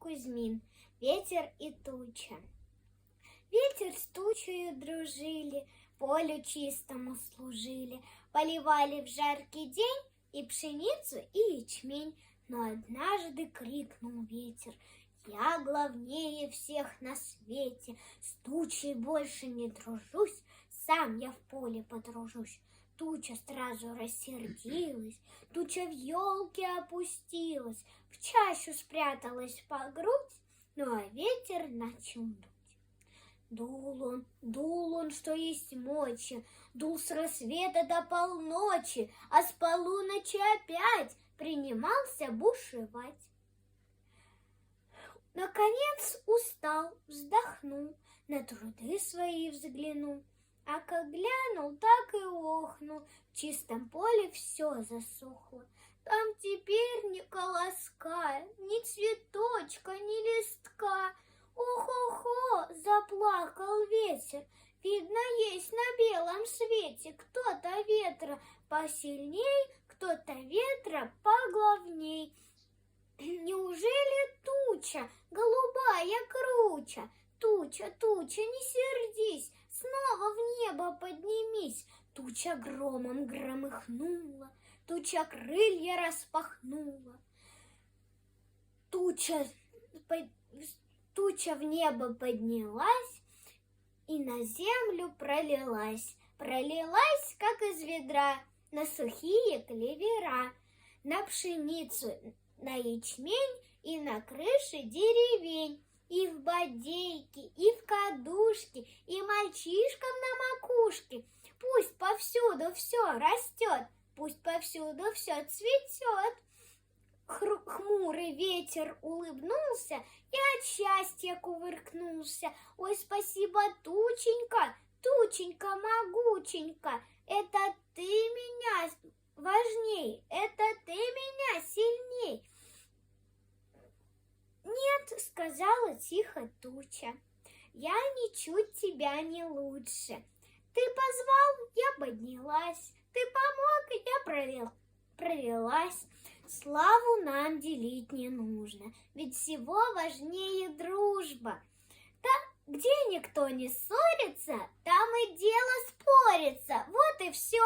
Кузьмин. Ветер и туча. Ветер с тучею дружили, полю чистому служили, поливали в жаркий день и пшеницу, и ячмень. Но однажды крикнул ветер: «Я главнее всех на свете, с тучей больше не дружусь, сам я в поле подружусь». Туча сразу рассердилась, туча в елке опустилась, в чащу спряталась по грудь, ну а ветер начал дуть. Дул он, что есть мочи, дул с рассвета до полночи, а с полуночи опять принимался бушевать. Наконец устал, вздохнул, на труды свои взглянул, а как глянул, так и охнул, в чистом поле все засохло. Там теперь ни колоска, ни цветочка, ни листка. Ох-охо, заплакал ветер, видно, есть на белом свете кто-то ветра посильней, кто-то ветра поглавней. Неужели туча, голубая круча? Туча, туча, не сердись, снова в небо поднимись. Туча громом громыхнула, туча крылья распахнула. Туча в небо поднялась и на землю пролилась. Пролилась, как из ведра, на сухие клевера, на пшеницу, на ячмень и на крыши деревень, и в бодейки, и в кадушки, и мальчишкам на макушке. Пусть повсюду все растет, пусть повсюду все цветет. Хмурый ветер улыбнулся и от счастья кувыркнулся. Ой, спасибо, тученька, тученька могученька, это ты меня важней, это ты меня сильней. Нет, сказала тихо туча, я ничуть тебя не лучше. Ты позвал, я поднялась, ты помог, я пролилась. Славу нам делить не нужно, ведь всего важнее дружба. Там, где никто не ссорится, там и дело спорится. Вот и все.